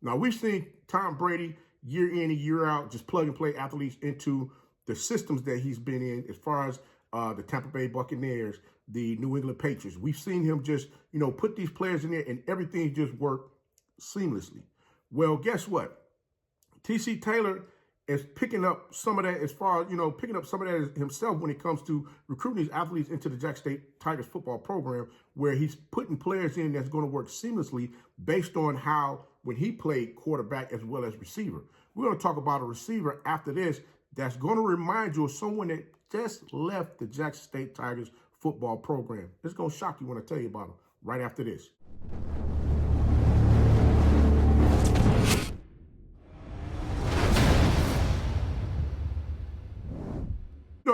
Now, we've seen Tom Brady year in and year out just plug and play athletes into the systems that he's been in as far as the Tampa Bay Buccaneers, the New England Patriots. We've seen him just, put these players in there and everything just worked seamlessly. Well, guess what? T.C. Taylor is picking up some of that as far as, picking up some of that himself when it comes to recruiting these athletes into the Jackson State Tigers football program, where he's putting players in that's going to work seamlessly based on how, when he played quarterback as well as receiver. We're going to talk about a receiver after this that's going to remind you of someone that just left the Jackson State Tigers football program. It's going to shock you when I tell you about him right after this.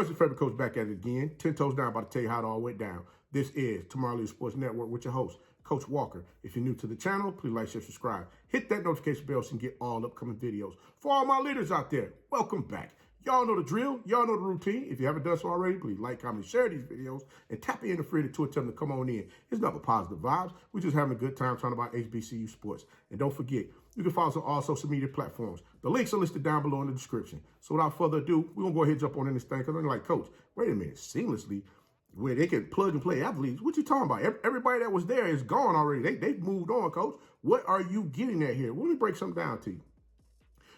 It's your favorite coach back at it again. 10 toes down, about to tell you how it all went down. This is Tomorrow Leader Sports Network with your host, Coach Walker. If you're new to the channel, please like, share, subscribe. Hit that notification bell so you can get all upcoming videos. For all my leaders out there, welcome back. Y'all know the drill. Y'all know the routine. If you haven't done so already, please like, comment, share these videos, and tap in the free to tell them to come on in. It's nothing but positive vibes. We're just having a good time talking about HBCU sports. And don't forget, you can follow us on all social media platforms. The links are listed down below in the description. So without further ado, we're going to go ahead and jump on in this thing because I'm like, Coach, wait a minute, seamlessly, where they can plug and play athletes. What you talking about? Everybody that was there is gone already. They've moved on, Coach. What are you getting at here? Let me break something down to you.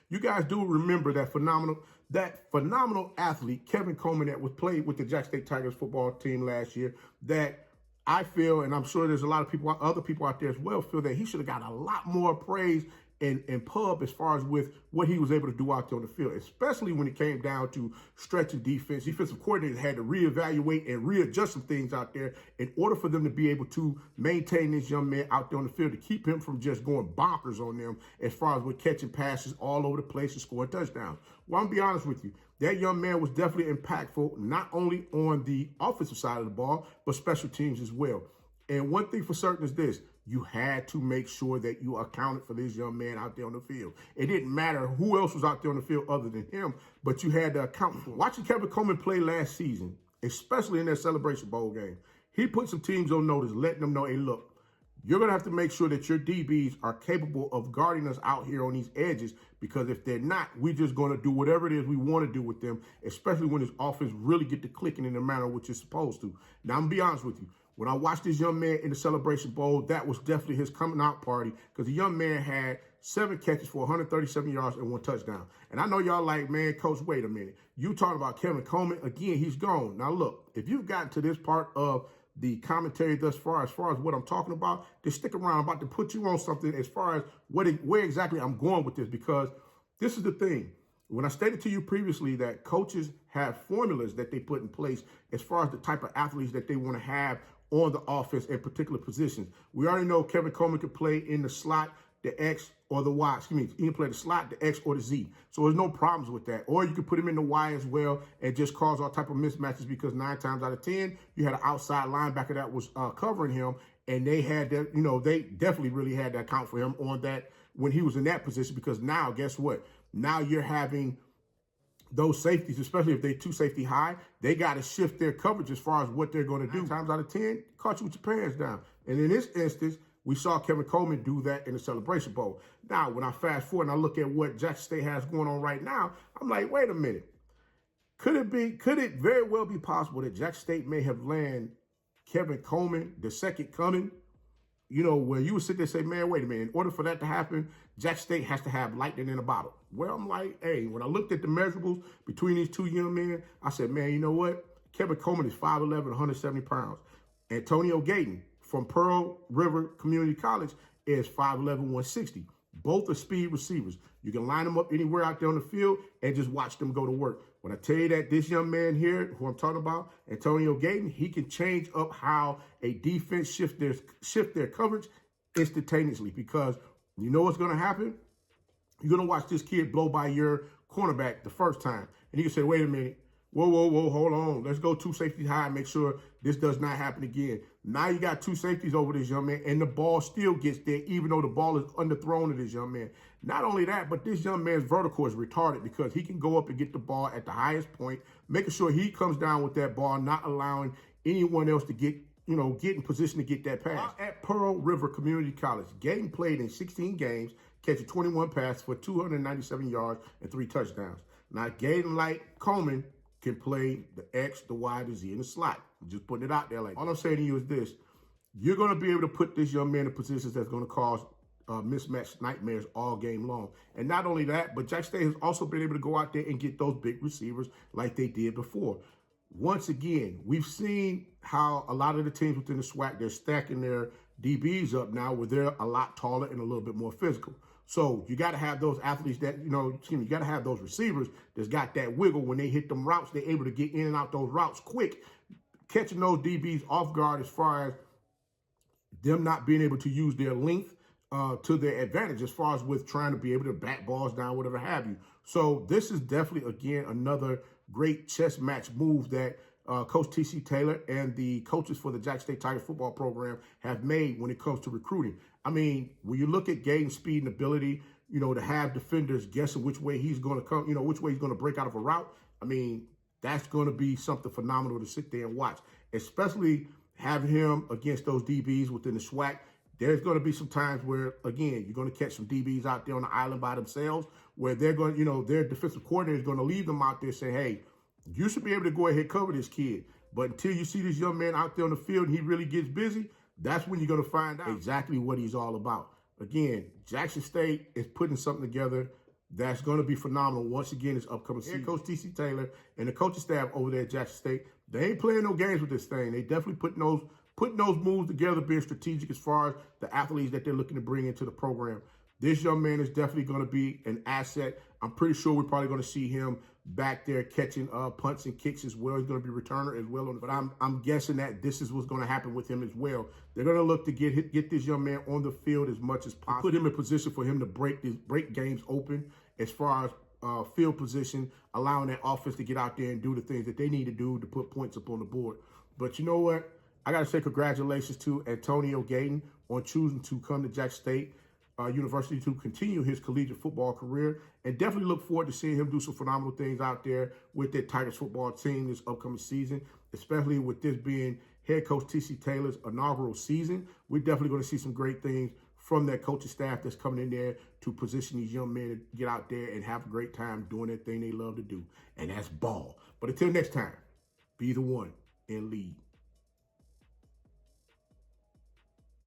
You guys do remember that phenomenal athlete, Kevin Coleman, that was played with the Jackson State Tigers football team last year, that I feel, and I'm sure there's a lot of people, other people out there as well, feel that he should have got a lot more praise and pub as far as with what he was able to do out there on the field, especially when it came down to stretching defense. Defensive coordinators had to reevaluate and readjust some things out there in order for them to be able to maintain this young man out there on the field, to keep him from just going bonkers on them as far as with catching passes all over the place and scoring touchdowns. Well, I'm gonna be honest with you. That young man was definitely impactful, not only on the offensive side of the ball, but special teams as well. And one thing for certain is this: you had to make sure that you accounted for this young man out there on the field. It didn't matter who else was out there on the field other than him, but you had to account for him. Watching Kevin Coleman play last season, especially in that Celebration Bowl game, he put some teams on notice, letting them know, hey, look, you're going to have to make sure that your DBs are capable of guarding us out here on these edges, because if they're not, we're just going to do whatever it is we want to do with them, especially when this offense really get to clicking in the manner which it's supposed to. Now, I'm going to be honest with you. When I watched this young man in the Celebration Bowl, that was definitely his coming out party, because the young man had 7 catches for 137 yards and 1 touchdown. And I know y'all like, man, Coach, wait a minute. You talking about Kevin Coleman? Again, he's gone. Now, look, if you've gotten to this part of the commentary thus far as what I'm talking about, just stick around. I'm about to put you on something as far as where exactly I'm going with this, because this is the thing. When I stated to you previously that coaches have formulas that they put in place as far as the type of athletes that they want to have on the offense in particular positions. We already know Kevin Coleman can play in the slot, the X, or the Y. Excuse me, he can play the slot, the X, or the Z. So there's no problems with that. Or you can put him in the Y as well and just cause all type of mismatches, because 9 times out of 10, you had an outside linebacker that was covering him, and they had that, they definitely really had to account for him on that when he was in that position, because now, guess what? Now you're having those safeties, especially if they're 2 safety high, they got to shift their coverage as far as what they're going to do. 9 times out of 10, caught you with your pants down. And in this instance, we saw Kevin Coleman do that in the Celebration Bowl. Now, when I fast forward and I look at what Jackson State has going on right now, I'm like, wait a minute. Could it very well be possible that Jackson State may have landed Kevin Coleman, the second coming? Where you would sit there and say, man, wait a minute, in order for that to happen, Jackson State has to have lightning in a bottle. Well, I'm like, hey, when I looked at the measurables between these 2 young men, I said, man, you know what? Kevin Coleman is 5'11", 170 pounds. Antonio Gayden from Pearl River Community College is 5'11", 160. Both are speed receivers. You can line them up anywhere out there on the field and just watch them go to work. When I tell you that this young man here, who I'm talking about, Antonio Gayden, he can change up how a defense shift their coverage instantaneously, because you know what's going to happen? You're going to watch this kid blow by your cornerback the first time, and you can say, wait a minute. Whoa, hold on. Let's go 2 safeties high and make sure this does not happen again. Now you got 2 safeties over this young man, and the ball still gets there, even though the ball is underthrown to this young man. Not only that, but this young man's vertical is retarded, because he can go up and get the ball at the highest point, making sure he comes down with that ball, not allowing anyone else to get in position to get that pass. At Pearl River Community College, Gayden played in 16 games, catching 21 passes for 297 yards and 3 touchdowns. Now, Gayden, like Coleman, can play the X, the Y, the Z, and the slot. I'm just putting it out there like that. All I'm saying to you is this. You're going to be able to put this young man in positions that's going to cause mismatched nightmares all game long. And not only that, but Jackson State has also been able to go out there and get those big receivers like they did before. Once again, we've seen how a lot of the teams within the SWAC, they're stacking their DBs up now where they're a lot taller and a little bit more physical. So you got to have those athletes that, you got to have those receivers that's got that wiggle. When they hit them routes, they're able to get in and out those routes quick, catching those DBs off guard as far as them not being able to use their length to their advantage as far as with trying to be able to bat balls down, whatever have you. So this is definitely, again, another great chess match move that Coach T.C. Taylor and the coaches for the Jackson State Tigers football program have made when it comes to recruiting. I mean, when you look at Gayden's speed and ability, to have defenders guessing which way he's going to come, which way he's going to break out of a route, I mean, that's going to be something phenomenal to sit there and watch, especially having him against those DBs within the SWAC. There's going to be some times where, again, you're going to catch some DBs out there on the island by themselves where they're going, their defensive coordinator is going to leave them out there saying, hey, you should be able to go ahead and cover this kid. But until you see this young man out there on the field and he really gets busy, that's when you're going to find out exactly what he's all about. Again, Jackson State is putting something together that's going to be phenomenal once again this upcoming season. Coach T.C. Taylor and the coaching staff over there at Jackson State, they ain't playing no games with this thing. They definitely putting those moves together, being strategic as far as the athletes that they're looking to bring into the program. This young man is definitely going to be an asset. I'm pretty sure we're probably going to see him back there catching punts and kicks as well. He's going to be a returner as well. But I'm guessing that this is what's going to happen with him as well. They're going to look to get this young man on the field as much as possible, put him in position for him to break games open as far as field position, allowing that offense to get out there and do the things that they need to do to put points up on the board. But you know what? I got to say congratulations to Antonio Gayden on choosing to come to Jackson State University to continue his collegiate football career, and definitely look forward to seeing him do some phenomenal things out there with that Tigers football team this upcoming season, especially with this being head coach T.C. Taylor's inaugural season. We're definitely going to see some great things from that coaching staff that's coming in there to position these young men to get out there and have a great time doing that thing they love to do, and that's ball. But until next time, be the one and lead.